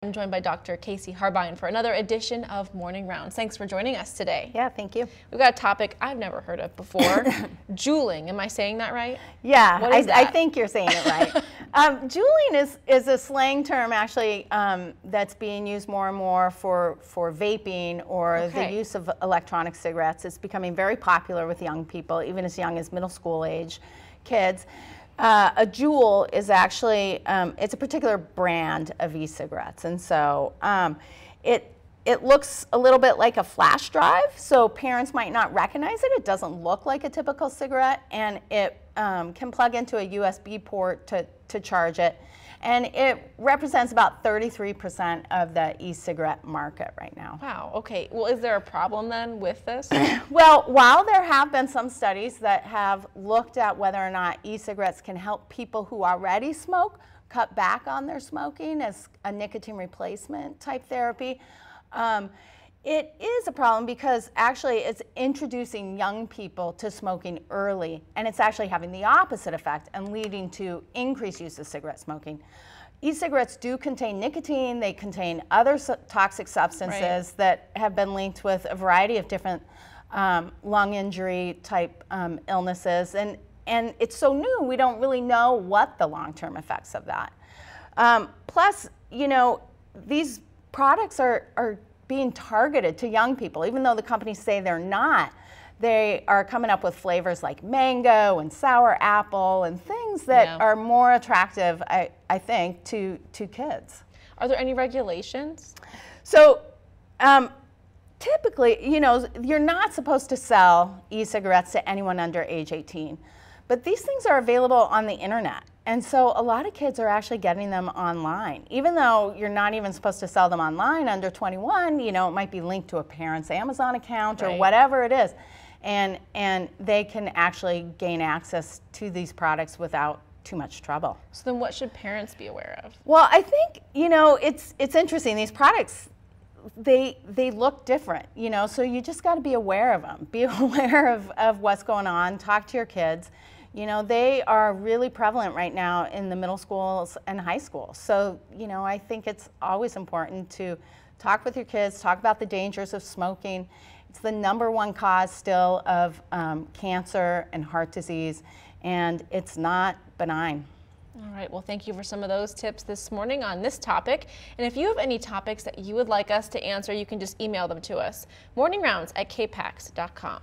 I'm joined by Dr. Casey Harbine for another edition of Morning Rounds. Thanks for joining us today. Yeah, thank you. We've got a topic I've never heard of before, Juuling. Am I saying that right? Yeah, What is that? I think you're saying it right. Juuling is a slang term actually that's being used more and more for vaping or the use of electronic cigarettes. It's becoming very popular with young people, even as young as middle school age kids. A Juul is actually, it's a particular brand of e-cigarettes, and so it looks a little bit like a flash drive, so parents might not recognize it. It doesn't look like a typical cigarette, and it can plug into a USB port to charge it, and it represents about 33% of the e-cigarette market right now. Wow, okay. Well, is there a problem then with this? Well, while there have been some studies that have looked at whether or not e-cigarettes can help people who already smoke cut back on their smoking as a nicotine replacement type therapy, it is a problem because actually it's introducing young people to smoking early, and it's actually having the opposite effect and leading to increased use of cigarette smoking. E-cigarettes do contain nicotine, they contain other toxic substances that have been linked with a variety of different lung injury type illnesses, and it's so new we don't really know what the long-term effects of that. Plus, you know, these products are being targeted to young people, even though the companies say they're not. They are coming up with flavors like mango and sour apple and things that are more attractive, I think, to kids. Are there any regulations? So typically, you know, you're not supposed to sell e-cigarettes to anyone under age 18, but these things are available on the internet. And so a lot of kids are actually getting them online. Even though you're not even supposed to sell them online under 21, you know, it might be linked to a parent's Amazon account or whatever it is. And they can actually gain access to these products without too much trouble. So then what should parents be aware of? Well, I think, you know, it's interesting. These products, they look different, you know, so you just got to be aware of them. Be aware of what's going on. Talk to your kids. You know, they are really prevalent right now in the middle schools and high schools. So, you know, I think it's always important to talk with your kids, talk about the dangers of smoking. It's the #1 cause still of cancer and heart disease, and it's not benign. All right, well, thank you for some of those tips this morning on this topic. And if you have any topics that you would like us to answer, you can just email them to us. morningrounds@kpax.com.